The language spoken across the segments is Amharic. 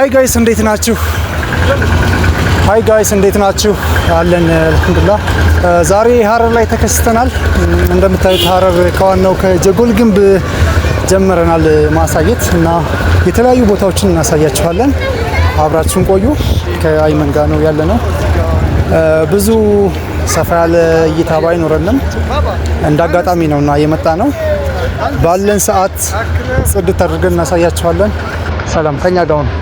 ሃይ ጋይስ እንዴት ናችሁ? አለን አልሐምዱሊላህ። ዛሬ ሀረር ላይ ተከስተናል። እንደምታዩት ሀረር ከዋናው ከጀጎል ግንብ ጀምረናል ማሳየት እና የተለያዩ ቦታዎችን እናሳያችኋለን። አብራችሁን ቆዩ። ከአይመን ጋር ነው ያለነው። ብዙ ሰፋ ያለ እይታ ባይኖረንም እንዳጋጣሚ ነውና የመጣ ነው። ባለን ሰዓት ጽድት አድርገን እናሳያችኋለን። ሰላም ከኛ ጋር ነው።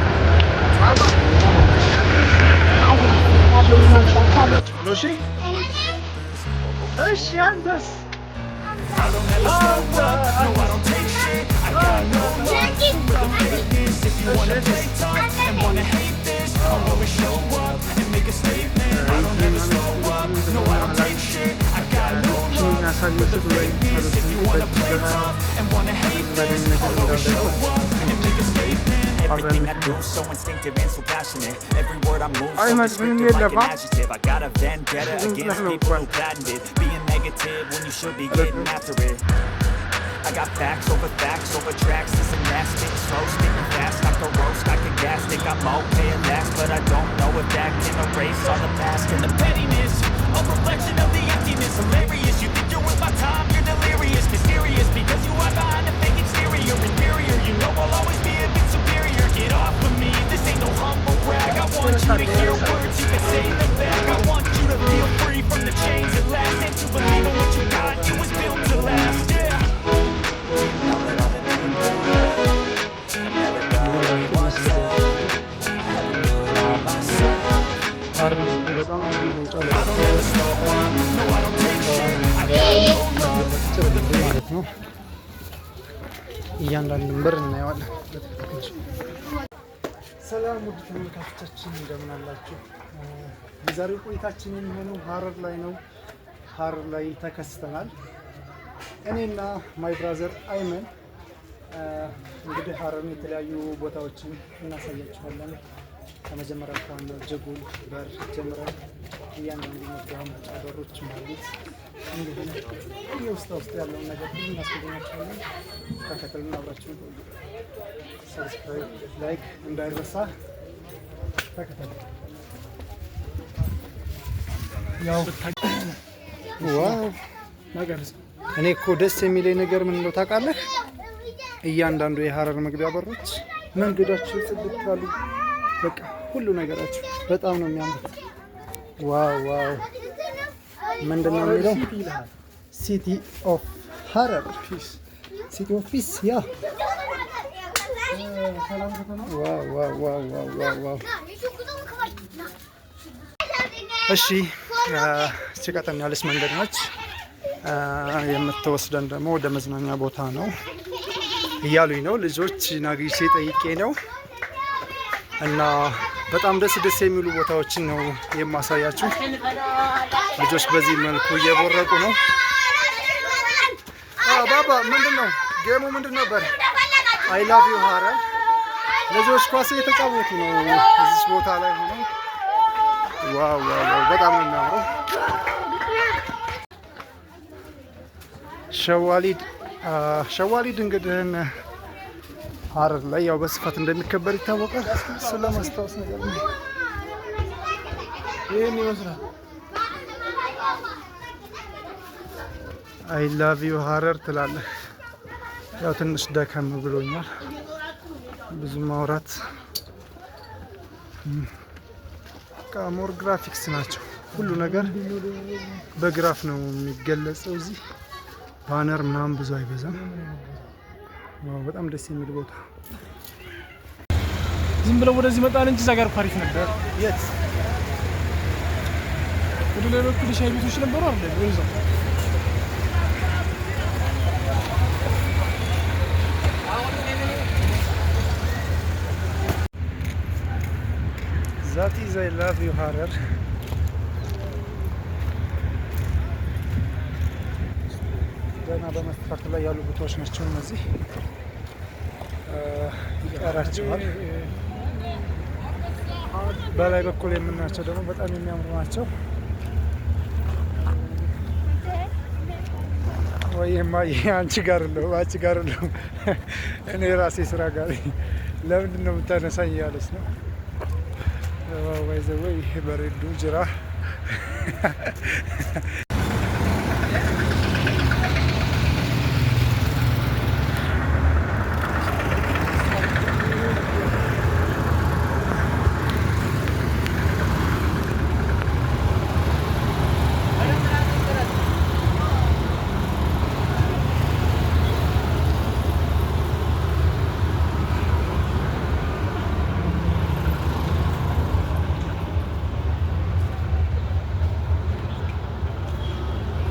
Everything I do so instinctive and so passionate. Every word I move so descriptive like an adjective. I got a vendetta against people who patented being negative when you should be getting after it. I got facts over tracks. This and that, spitting slow, spitting fast. I can roast, I can gas, think I'm okay at last, but I don't know if that can erase all the past. And the pettiness, a reflection of the emptiness. Hilarious, you think you're worth my time, you're delirious. Mysterious, because you are behind a fake exterior. Inferior, you know I'll always be a bit superior. Get off of me, this ain't no humble brag. I want you to hear words, you can say them back. I want you to feel free from the chains at last, and to believe in what you got, it was built to last, yeah. ማለት ነው። እያንዳንዱን በር እናየዋለን። ሰላም ውድ ተመልካቾቻችን እንደምን አላችሁ? የዛሬው ቆይታችን የሚሆነው ሀረር ላይ ነው። ሀረር ላይ ተከስተናል። እኔና ማይ ብራዘር አይመን እንግዲህ ሀረርን የተለያዩ ቦታዎችን እናሳያችኋለን። ከመጀመሪያ ከዋናው ጀጎል በር ጀምረን እያንዳንዱ መግቢያ በሮች ማለት እንግዲህ የውስጥ ያለውን ነገር ሁሉ እናስገኛችኋለን። ተከተሉን፣ አብራችሁን ቆዩ። ሰብስክራይብ፣ ላይክ እንዳይረሳ። ተከተሉ። ያው ዋው ነገር እኔ እኮ ደስ የሚለኝ ነገር ምን ነው ታውቃለህ? እያንዳንዱ የሀረር መግቢያ በሮች መንገዳቸው ጽድት ያሉ፣ በቃ ሁሉ ነገራቸው በጣም ነው የሚያምሩት። ዋው ዋው ምንድነው የሚለው? ሲቲ ኦፍ ሀረር ፒስ፣ ሲቲ ኦፍ ፒስ። ያ ዋው ዋው ዋው ዋው ዋው። እሺ እቺ ቀጠን ያለች መንገድ ነች። የምትወስደን ደግሞ ወደ መዝናኛ ቦታ ነው እያሉኝ ነው ልጆች ናግሪሴ ጠይቄ ነው። እና በጣም ደስ የሚሉ ቦታዎችን ነው የማሳያችሁ። ልጆች በዚህ መልኩ እየቦረቁ ነው። ባባ ምንድነው ጌሙ? ምንድን ነበር? አይ ላቭ ዩ ሀረር። ልጆች ኳስ እየተጫወቱ ነው እዚህ ቦታ ላይ ሆነው። ዋው ዋው በጣም ነው የሚያምረው። ሸዋሊድ እንግዲህ ሀረር ላይ ያው በስፋት እንደሚከበር ይታወቃል። ስለማስታወስ ነገር ነው። ይሄን ይመስላል። አይ ላቭ ዩ ሀረር ትላለህ። ያው ትንሽ ደከም ብሎኛል ብዙ ማውራት። ሞር ግራፊክስ ናቸው ሁሉ ነገር በግራፍ ነው የሚገለጸው። እዚህ ባነር ምናምን ብዙ አይበዛም። በጣም ደስ የሚል ቦታ። ዝም ብለው ወደዚህ መጣን እንጂ እዛ ጋር ፓሪስ ነበር። የት ወደ ሌሎቹ ሻይ ቤቶች ነበሩ አይደል? ወይስ ዛት ኢዝ አይ ላቭ ዩ ሀረር። ገና በመስተካከል ላይ ያሉ ቦታዎች ናቸው እነዚህ። ይቀራቸዋል። በላይ በኩል የምናያቸው ደግሞ በጣም የሚያምሩ ናቸው። ወይማ አንቺ ጋር ነው እኔ ራሴ ስራ ጋር ለምንድን ነው የምታነሳኝ እያለች ነው። ወይ በሬዱ ጅራ